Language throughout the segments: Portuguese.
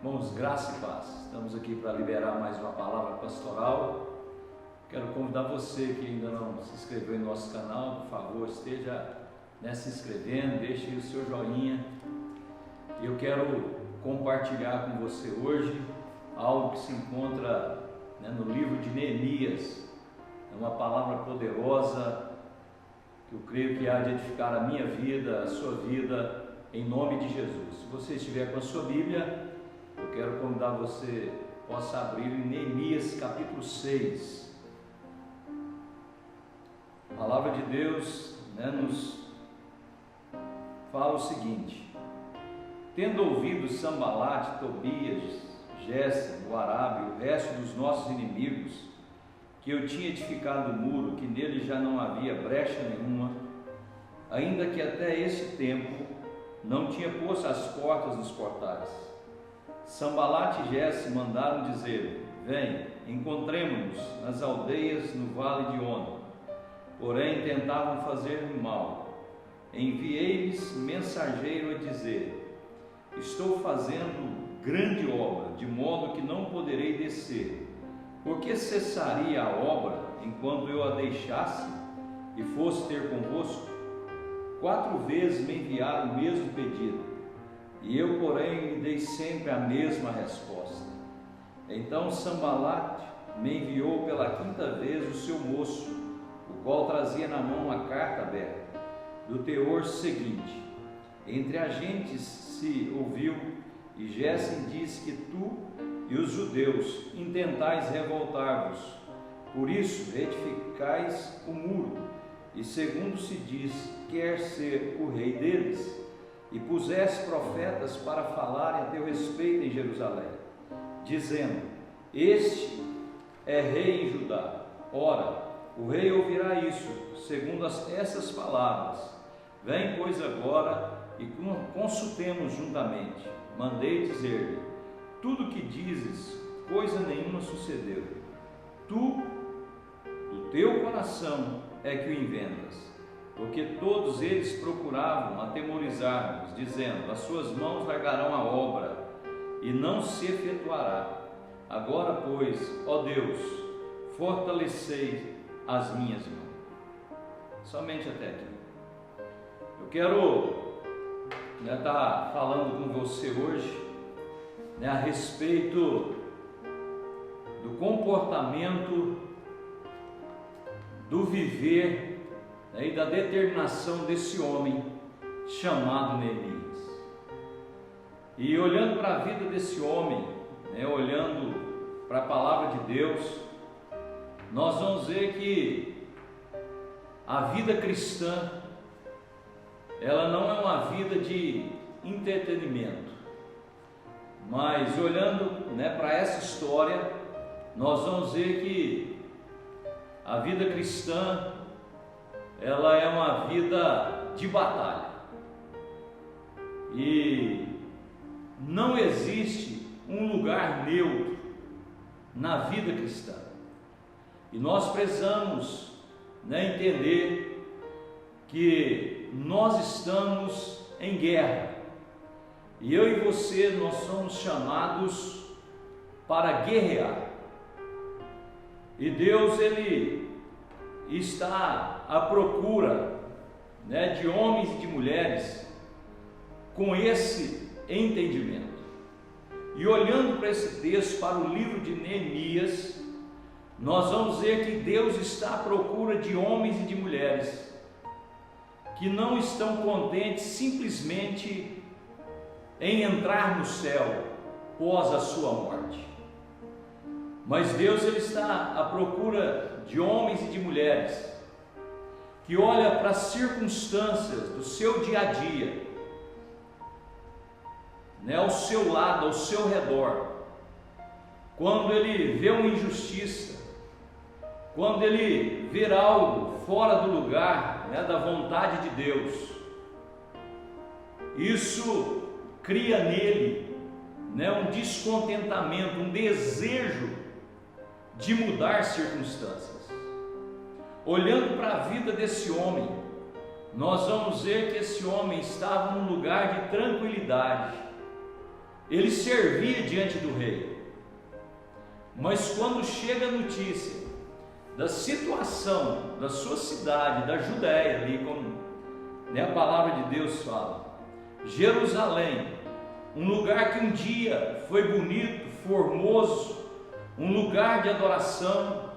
Irmãos, graça e paz. Estamos aqui para liberar mais uma palavra pastoral. Quero convidar você que ainda não se inscreveu em nosso canal, por favor, esteja se inscrevendo, deixe o seu joinha. Eu quero compartilhar com você hoje algo que se encontra no livro de Neemias. É uma palavra poderosa que eu creio que há de edificar a minha vida, a sua vida, em nome de Jesus. Se você estiver com a sua Bíblia, eu quero convidar você, possa abrir em Neemias capítulo 6. A palavra de Deus nos fala o seguinte: tendo ouvido Sambalate, Tobias, Gésem, o Arabe e o resto dos nossos inimigos, que eu tinha edificado o muro, que nele já não havia brecha nenhuma, ainda que até esse tempo não tinha posto as portas nos portais, Sambalate e Gésem mandaram dizer: vem, encontremo-nos nas aldeias no vale de Ono. Porém tentavam fazer-me mal. Enviei-lhes mensageiro a dizer: estou fazendo grande obra, de modo que não poderei descer. Por que cessaria a obra enquanto eu a deixasse e fosse ter convosco? 4 vezes me enviaram o mesmo pedido, e eu, porém, me dei sempre a mesma resposta. Então Sambalate me enviou pela 5ª vez o seu moço, o qual trazia na mão uma carta aberta, do teor seguinte: entre a gente se ouviu, e Gésem disse que tu e os judeus intentais revoltar-vos, por isso edificais o muro, e segundo se diz, quer ser o rei deles, e puseste profetas para falarem a teu respeito em Jerusalém, dizendo: este é rei em Judá. Ora, o rei ouvirá isso, segundo essas palavras. Vem, pois, agora e consultemos juntamente. Mandei dizer-lhe: tudo que dizes, coisa nenhuma sucedeu. Tu, do teu coração, é que o inventas. Porque todos eles procuravam atemorizar-nos, dizendo: as suas mãos largarão a obra, e não se efetuará. Agora, pois, ó Deus, fortalecei as minhas mãos. Somente até aqui. Eu quero estar falando com você hoje a respeito do comportamento, do viver e da determinação desse homem chamado Neemias. E olhando para a vida desse homem, olhando para a palavra de Deus, nós vamos ver que a vida cristã, ela não é uma vida de entretenimento, mas olhando para essa história, nós vamos ver que a vida cristã, ela é uma vida de batalha, e não existe um lugar neutro na vida cristã, e nós precisamos entender que nós estamos em guerra, e eu e você, nós somos chamados para guerrear, e Deus, Ele está à procura de homens e de mulheres com esse entendimento. E olhando para esse texto, para o livro de Neemias, nós vamos ver que Deus está à procura de homens e de mulheres que não estão contentes simplesmente em entrar no céu pós a sua morte, mas Deus, Ele está à procura de homens e de mulheres que olham para as circunstâncias do seu dia a dia, ao seu lado, ao seu redor, quando ele vê uma injustiça, quando ele vê algo fora do lugar da vontade de Deus, isso cria nele um descontentamento, um desejo de mudar circunstâncias. Olhando para a vida desse homem, nós vamos ver que esse homem estava num lugar de tranquilidade, ele servia diante do rei. Mas quando chega a notícia da situação da sua cidade, da Judéia, ali como a palavra de Deus fala, Jerusalém, um lugar que um dia foi bonito, formoso, um lugar de adoração,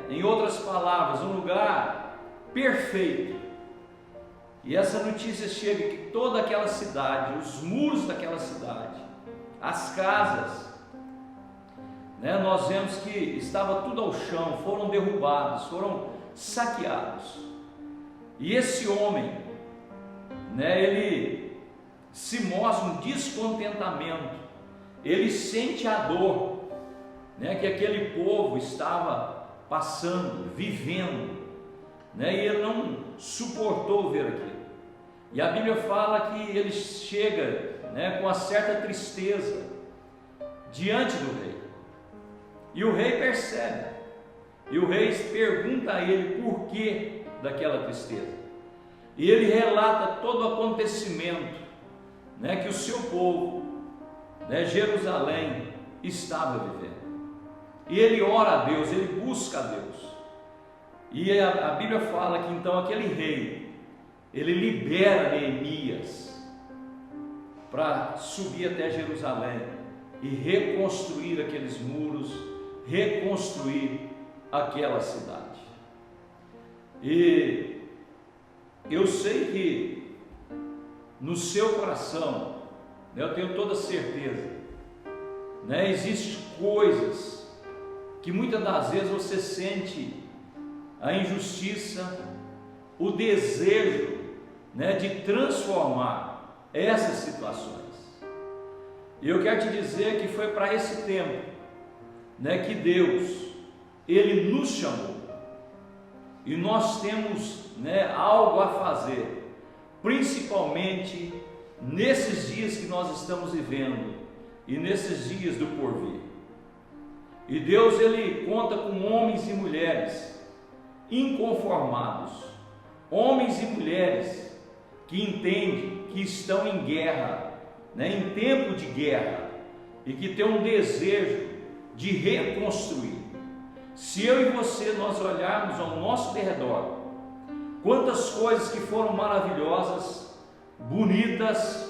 em outras palavras, um lugar perfeito. E essa notícia chega que toda aquela cidade, os muros daquela cidade, as casas, nós vemos que estava tudo ao chão, foram derrubados, foram saqueados. E esse homem, ele se mostra um descontentamento, ele sente a dor, que aquele povo estava passando, vivendo, e ele não suportou ver aquilo. E a Bíblia fala que ele chega, com uma certa tristeza diante do rei. E o rei percebe, e o rei pergunta a ele por que daquela tristeza. E ele relata todo o acontecimento, que o seu povo, Jerusalém, estava vivendo. E ele ora a Deus, ele busca a Deus. E a Bíblia fala que então aquele rei, ele libera Neemias para subir até Jerusalém e reconstruir aqueles muros, reconstruir aquela cidade. E eu sei que no seu coração, eu tenho toda certeza, existem coisas que muitas das vezes você sente a injustiça, o desejo, de transformar essas situações. E eu quero te dizer que foi para esse tempo, que Deus, Ele nos chamou, e nós temos, algo a fazer, principalmente nesses dias que nós estamos vivendo, e nesses dias do porvir. E Deus, Ele conta com homens e mulheres inconformados, homens e mulheres que entendem que estão em guerra, em tempo de guerra, e que tem um desejo de reconstruir. Se eu e você, nós olharmos ao nosso derredor, quantas coisas que foram maravilhosas, bonitas,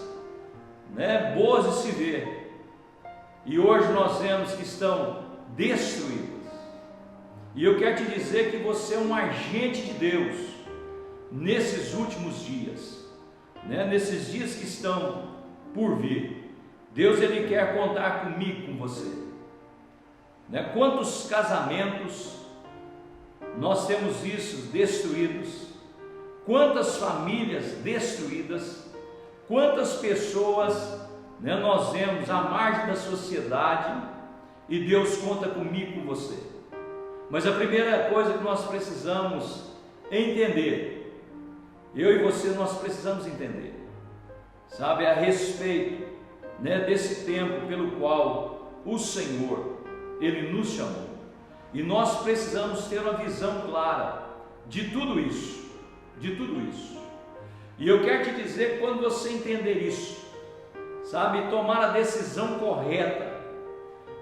boas de se ver, e hoje nós vemos que estão destruídas. E eu quero te dizer que você é um agente de Deus nesses últimos dias, nesses dias que estão por vir. Deus, Ele quer contar comigo, com você. Quantos casamentos nós temos visto destruídos, quantas famílias destruídas, quantas pessoas nós vemos à margem da sociedade, e Deus conta comigo, com você. Mas a primeira coisa que nós precisamos entender, eu e você, nós precisamos entender, sabe, a respeito desse tempo pelo qual o Senhor, Ele nos chamou. E nós precisamos ter uma visão clara de tudo isso, E eu quero te dizer, quando você entender isso, sabe, tomar a decisão correta,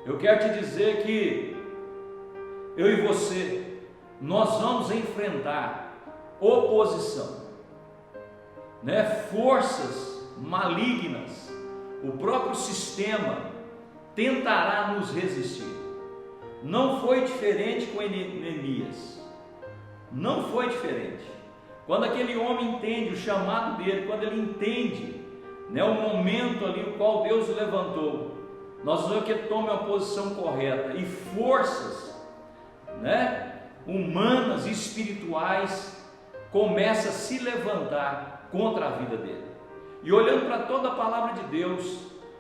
eu quero te dizer que eu e você, nós vamos enfrentar oposição, forças malignas, o próprio sistema tentará nos resistir. Não foi diferente com Neemias, não foi diferente. Quando aquele homem entende o chamado dele, quando ele entende o momento ali o qual Deus o levantou, nós vamos ver que ele tome a posição correta, e forças humanas e espirituais começam a se levantar contra a vida dele. E olhando para toda a palavra de Deus,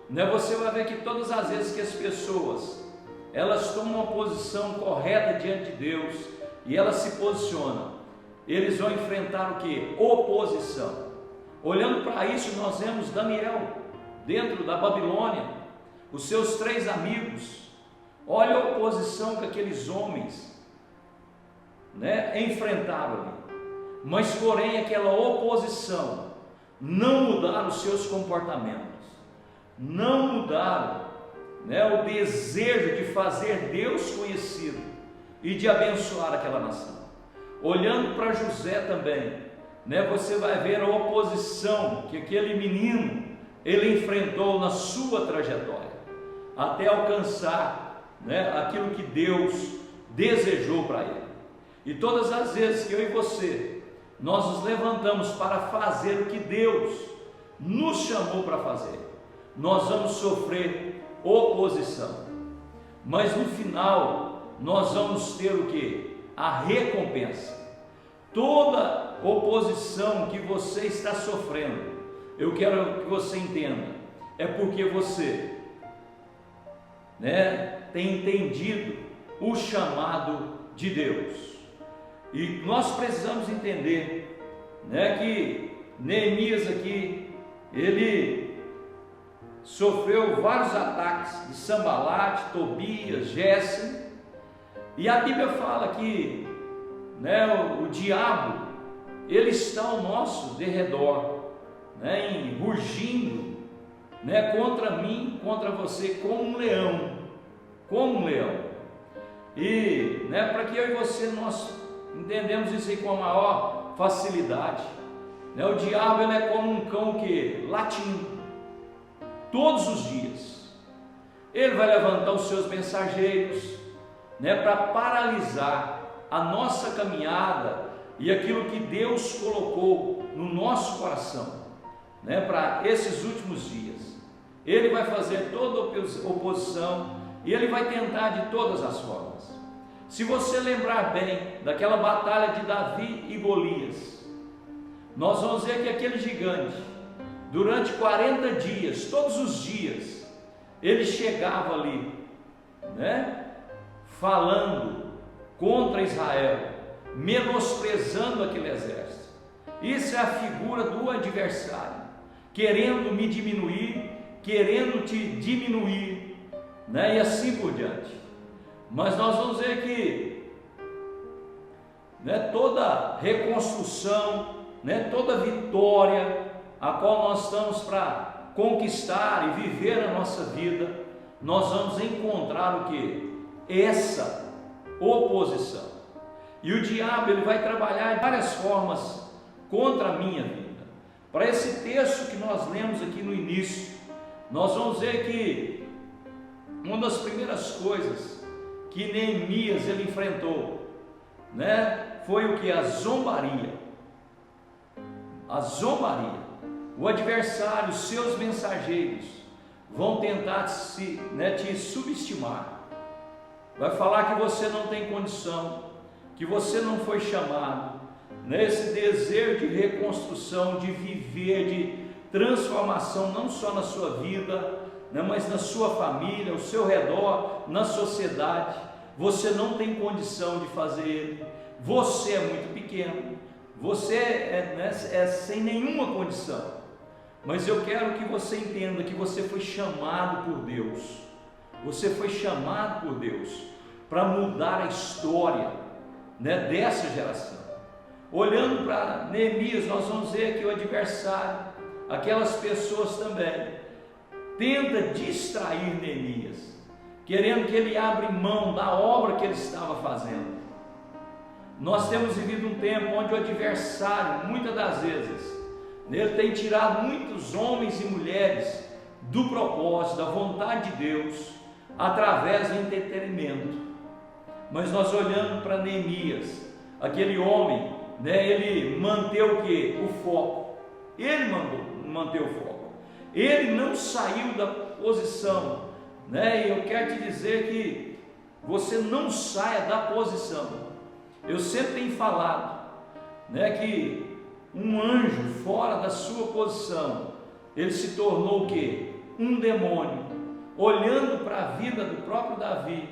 você vai ver que todas as vezes que as pessoas elas tomam uma posição correta diante de Deus e elas se posicionam, eles vão enfrentar o que? Oposição. Olhando para isso, nós vemos Daniel dentro da Babilônia, os seus 3 amigos. Olha a oposição que aqueles homens enfrentaram ali. Mas porém aquela oposição não mudaram os seus comportamentos, não mudaram, né, o desejo de fazer Deus conhecido e de abençoar aquela nação. Olhando para José também, né, você vai ver a oposição que aquele menino ele enfrentou na sua trajetória, até alcançar, né, aquilo que Deus desejou para ele. E todas as vezes que eu e você, nós nos levantamos para fazer o que Deus nos chamou para fazer, nós vamos sofrer oposição, mas no final nós vamos ter o que? A recompensa. Toda oposição que você está sofrendo, eu quero que você entenda, é porque você, né, tem entendido o chamado de Deus. E nós precisamos entender, né, que Neemias aqui, ele sofreu vários ataques de Sambalate, Tobias, Gésem, e a Bíblia fala que, né, o diabo, ele está ao nosso derredor, né, rugindo, né, contra mim, contra você, como um leão, e, né, para que eu e você, nós entendemos isso aí com a maior facilidade, né, o diabo ele é como um cão que latindo, todos os dias, ele vai levantar os seus mensageiros, né, para paralisar a nossa caminhada e aquilo que Deus colocou no nosso coração, né, para esses últimos dias. Ele vai fazer toda oposição e ele vai tentar de todas as formas. Se você lembrar bem daquela batalha de Davi e Golias, nós vamos ver que aquele gigante, durante 40 dias, todos os dias, ele chegava ali, né, falando contra Israel, menosprezando aquele exército. Isso é a figura do adversário, querendo me diminuir, querendo te diminuir, né, e assim por diante. Mas nós vamos ver que, né, toda reconstrução, né, toda vitória a qual nós estamos para conquistar e viver a nossa vida, nós vamos encontrar o que? Essa oposição. E o diabo ele vai trabalhar de várias formas contra a minha vida. Para esse texto que nós lemos aqui no início, nós vamos ver que uma das primeiras coisas que Neemias ele enfrentou, né, foi o que? A zombaria. A zombaria. O adversário, os seus mensageiros vão tentar te subestimar. Vai falar que você não tem condição, que você não foi chamado, nesse desejo de reconstrução, de viver, de transformação, não só na sua vida, né, mas na sua família, ao seu redor, na sociedade. Você não tem condição de fazer, você é muito pequeno, você é sem nenhuma condição. Mas eu quero que você entenda que você foi chamado por Deus. Você foi chamado por Deus para mudar a história, né, dessa geração. Olhando para Neemias, nós vamos ver que o adversário, aquelas pessoas também, tenta distrair Neemias, querendo que ele abra mão da obra que ele estava fazendo. Nós temos vivido um tempo onde o adversário, muitas das vezes, ele tem tirado muitos homens e mulheres do propósito, da vontade de Deus, através do entretenimento. Mas nós olhando para Neemias, aquele homem, né, ele manteve o quê? O foco. Ele manteve o foco. Ele não saiu da posição, né? E eu quero te dizer que você não saia da posição. Eu sempre tenho falado, né, que um anjo fora da sua posição, ele se tornou o quê? Um demônio. Olhando para a vida do próprio Davi,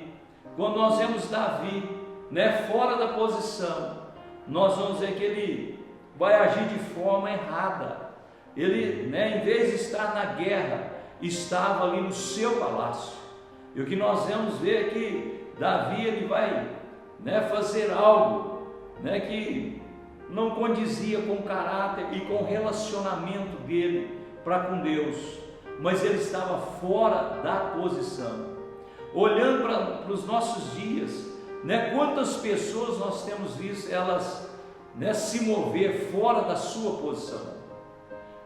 quando nós vemos Davi, né, fora da posição, nós vamos ver que ele vai agir de forma errada. Ele, né, em vez de estar na guerra, estava ali no seu palácio. E o que nós vamos ver é que Davi ele vai, né, fazer algo, né, que não condizia com o caráter e com o relacionamento dele para com Deus. mas ele estava fora da posição. Olhando para os nossos dias, né, quantas pessoas nós temos visto elas, né, se mover fora da sua posição.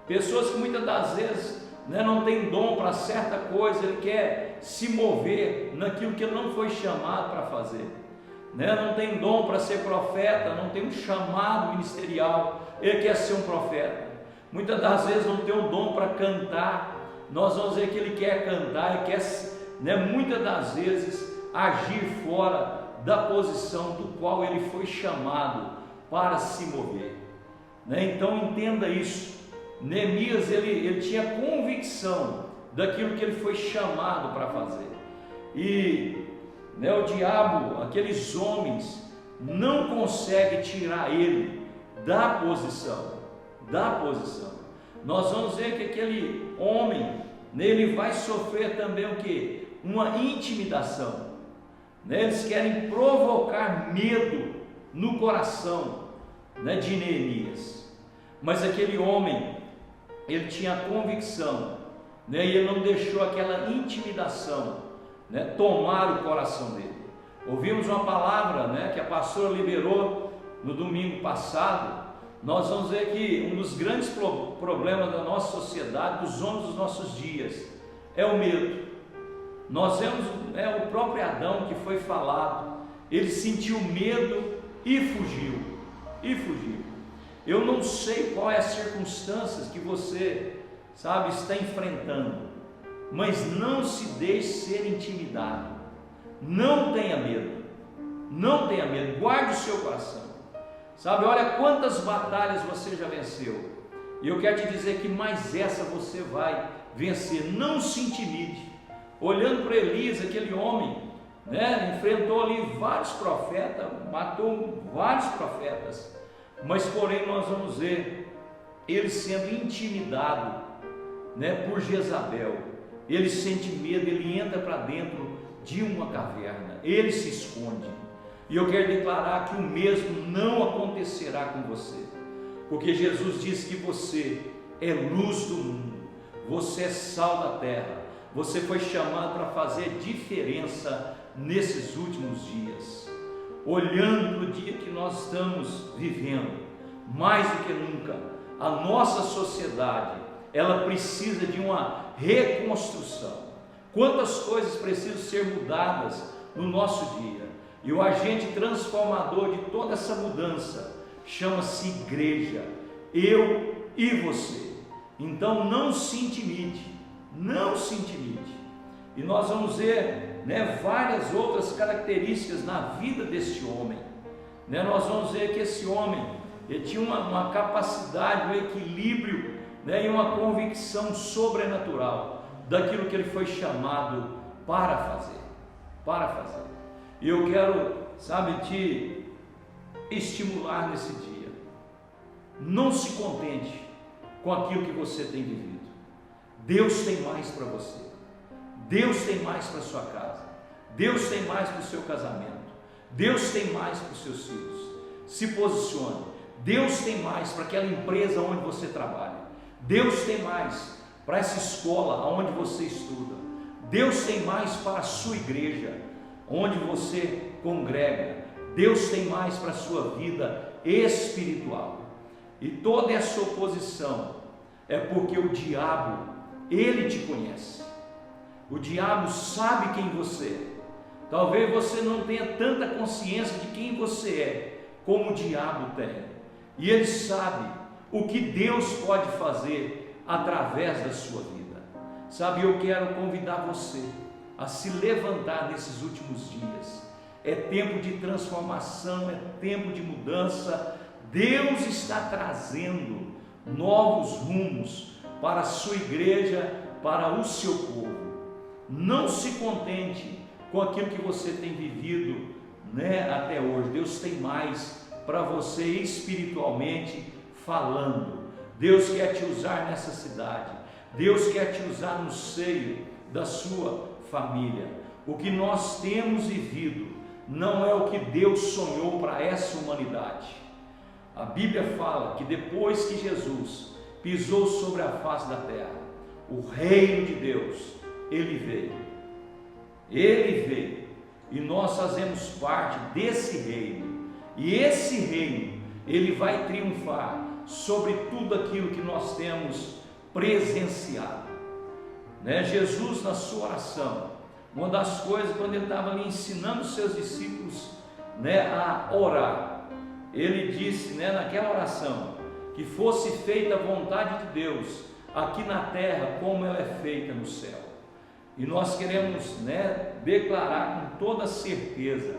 Pessoas que muitas das vezes, né, não tem dom para certa coisa, ele quer se mover naquilo que ele não foi chamado para fazer, né? Não tem dom para ser profeta, não tem um chamado ministerial, ele quer ser um profeta. Muitas das vezes não tem o dom para cantar, nós vamos ver que ele quer cantar, ele quer, né, muitas das vezes agir fora da posição do qual ele foi chamado para se mover, né? Então entenda isso. Neemias ele tinha convicção daquilo que ele foi chamado para fazer, e, né, o diabo, aqueles homens, não conseguem tirar ele da posição. Nós vamos ver que aquele homem, né, ele vai sofrer também o que? Uma intimidação, né? Eles querem provocar medo no coração, né, de Neemias, mas aquele homem, ele tinha a convicção, né, e ele não deixou aquela intimidação, né, tomar o coração dele. Ouvimos uma palavra, né, que a pastora liberou no domingo passado. Nós vamos ver que um dos grandes problemas da nossa sociedade, dos homens dos nossos dias, é o medo. Nós vemos, né, o próprio Adão que foi falado, ele sentiu medo e fugiu. Eu não sei qual é as circunstâncias que você, sabe, está enfrentando, mas não se deixe ser intimidado. Não tenha medo, guarde o seu coração. Sabe, olha quantas batalhas você já venceu, e eu quero te dizer que mais essa você vai vencer. Não se intimide. Olhando para Elias, aquele homem, né, enfrentou ali vários profetas, matou vários profetas, mas porém nós vamos ver ele sendo intimidado, né, por Jezabel. Ele sente medo, ele entra para dentro de uma caverna, ele se esconde. E eu quero declarar que o mesmo não acontecerá com você, porque Jesus disse que você é luz do mundo, você é sal da terra, você foi chamado para fazer diferença nesses últimos dias. Olhando para o dia que nós estamos vivendo, mais do que nunca, a nossa sociedade, ela precisa de uma reconstrução. Quantas coisas precisam ser mudadas no nosso dia, e o agente transformador de toda essa mudança chama-se igreja, eu e você. Então não se intimide, e nós vamos ver, né, várias outras características na vida desse homem, né? Nós vamos ver que esse homem, ele tinha uma capacidade, um equilíbrio, né, e uma convicção sobrenatural daquilo que ele foi chamado para fazer. E eu quero, sabe, te estimular nesse dia. Não se contente com aquilo que você tem vivido. Deus tem mais para você. Deus tem mais para sua casa. Deus tem mais para o seu casamento. Deus tem mais para os seus filhos. Se posicione. Deus tem mais para aquela empresa onde você trabalha. Deus tem mais para essa escola onde você estuda. Deus tem mais para a sua igreja, onde você congrega. Deus tem mais para a sua vida espiritual. E toda essa oposição é porque o diabo, ele te conhece. O diabo sabe quem você é. Talvez você não tenha tanta consciência de quem você é, como o diabo tem. E ele sabe o que Deus pode fazer através da sua vida. Sabe, eu quero convidar você a se levantar nesses últimos dias. É tempo de transformação, é tempo de mudança. Deus está trazendo novos rumos para a sua igreja, para o seu povo. Não se contente com aquilo que você tem vivido, né, até hoje. Deus tem mais para você espiritualmente falando. Deus quer te usar nessa cidade. Deus quer te usar no seio da sua família. O que nós temos vivido não é o que Deus sonhou para essa humanidade. A Bíblia fala que depois que Jesus pisou sobre a face da terra, o reino de Deus, ele veio, e nós fazemos parte desse reino, e esse reino, ele vai triunfar sobre tudo aquilo que nós temos presenciado, né? Jesus, na sua oração, uma das coisas, quando ele estava ali ensinando os seus discípulos, né, a orar, ele disse, né, naquela oração, que fosse feita a vontade de Deus aqui na terra como ela é feita no céu. E nós queremos, né, declarar com toda certeza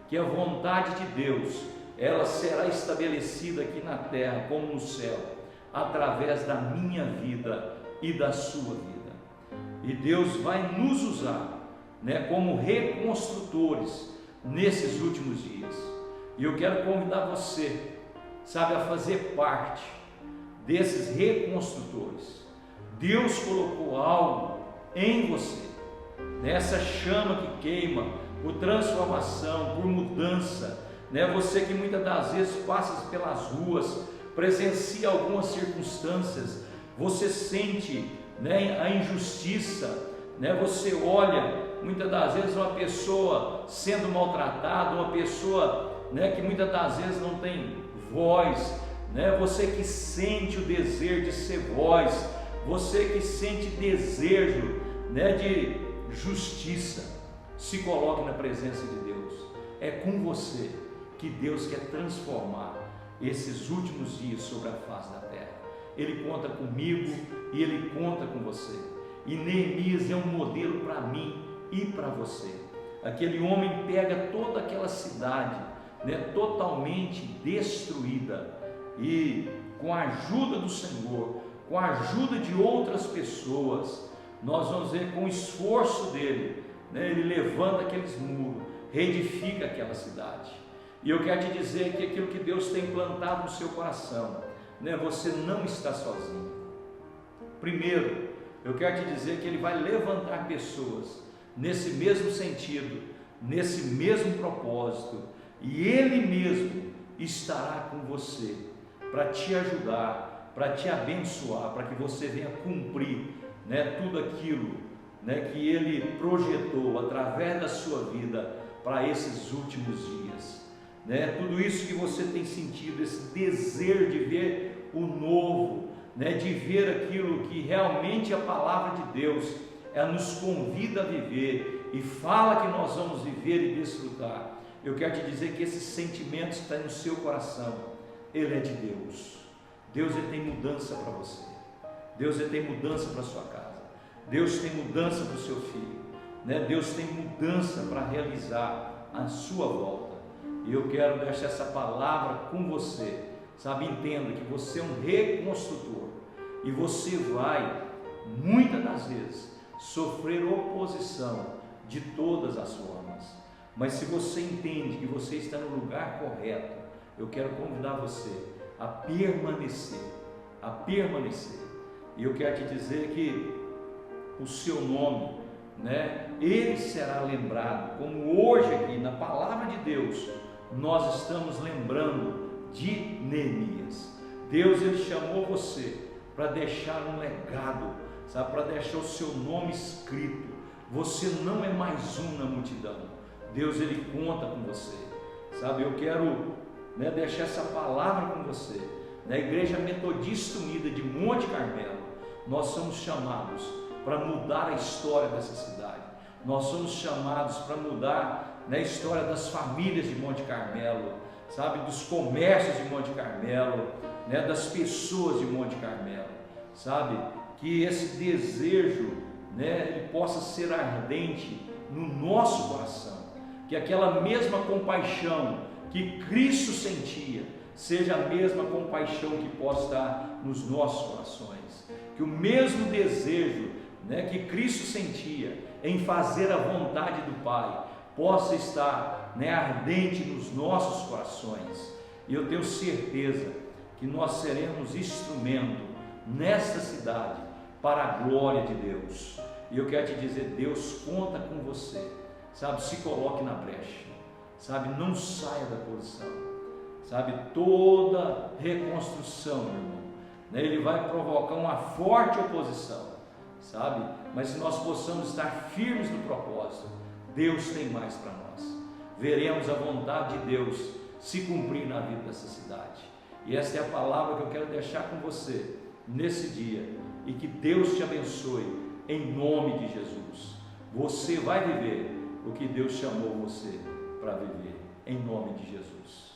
que a vontade de Deus, ela será estabelecida aqui na terra como no céu, através da minha vida e da sua vida. E Deus vai nos usar, né, como reconstrutores nesses últimos dias. E eu quero convidar você, sabe, a fazer parte desses reconstrutores. Deus colocou algo em você, nessa chama que queima por transformação, por mudança, né? Você que muitas das vezes passa pelas ruas, presencia algumas circunstâncias, você sente, né, a injustiça, né? Você olha muitas das vezes uma pessoa sendo maltratada, uma pessoa, né, que muitas das vezes não tem voz, né? Você que sente o desejo de ser voz, você que sente desejo, né, de justiça, se coloque na presença de Deus. É com você que Deus quer transformar esses últimos dias sobre a face da terra. Ele conta comigo e ele conta com você. E Neemias é um modelo para mim e para você. Aquele homem pega toda aquela cidade, né, totalmente destruída, e com a ajuda do Senhor, com a ajuda de outras pessoas, nós vamos ver, com o esforço dele, né, ele levanta aqueles muros, reedifica aquela cidade. E eu quero te dizer que aquilo que Deus tem plantado no seu coração, né, você não está sozinho. Primeiro, eu quero te dizer que ele vai levantar pessoas nesse mesmo sentido, nesse mesmo propósito, e ele mesmo estará com você para te ajudar, para te abençoar, para que você venha cumprir, né, tudo aquilo, né, que ele projetou através da sua vida para esses últimos dias, né? Tudo isso que você tem sentido, esse desejo de ver o novo, né, de ver aquilo que realmente a palavra de Deus ela nos convida a viver e fala que nós vamos viver e desfrutar. Eu quero te dizer que esses sentimentos que estão no seu coração, ele é de Deus. Deus, ele tem mudança para você. Deus, ele tem mudança para a sua casa. Deus tem mudança para o seu filho, né? Deus tem mudança para realizar a sua volta. E eu quero deixar essa palavra com você, sabe? Entenda que você é um reconstrutor e você vai, muitas das vezes, sofrer oposição de todas as formas. Mas se você entende que você está no lugar correto, eu quero convidar você a permanecer, E eu quero te dizer que o seu nome, né, ele será lembrado, como hoje aqui na palavra de Deus, nós estamos lembrando de Neemias. Deus, ele chamou você para deixar um legado, sabe, para deixar o seu nome escrito. Você não é mais um na multidão. Deus, ele conta com você, sabe? Eu quero, né, deixar essa palavra com você. Na Igreja Metodista Unida de Monte Carmelo, nós somos chamados para mudar a história dessa cidade. Nós somos chamados para mudar, né, a história das famílias de Monte Carmelo, sabe? Dos comércios de Monte Carmelo, né, das pessoas de Monte Carmelo, sabe? Que esse desejo, né, ele possa ser ardente no nosso coração, que aquela mesma compaixão que Cristo sentia seja a mesma compaixão que possa estar nos nossos corações, que o mesmo desejo, né, que Cristo sentia em fazer a vontade do Pai possa estar, né, ardente nos nossos corações. E eu tenho certeza que nós seremos instrumento nesta cidade para a glória de Deus. E eu quero te dizer, Deus conta com você, sabe? Se coloque na brecha, sabe? Não saia da posição, sabe? Toda reconstrução, meu irmão, né, ele vai provocar uma forte oposição, sabe? Mas se nós possamos estar firmes no propósito, Deus tem mais para nós. Veremos a vontade de Deus se cumprir na vida dessa cidade. E esta é a palavra que eu quero deixar com você nesse dia. E que Deus te abençoe em nome de Jesus. Você vai viver o que Deus chamou você para viver, em nome de Jesus.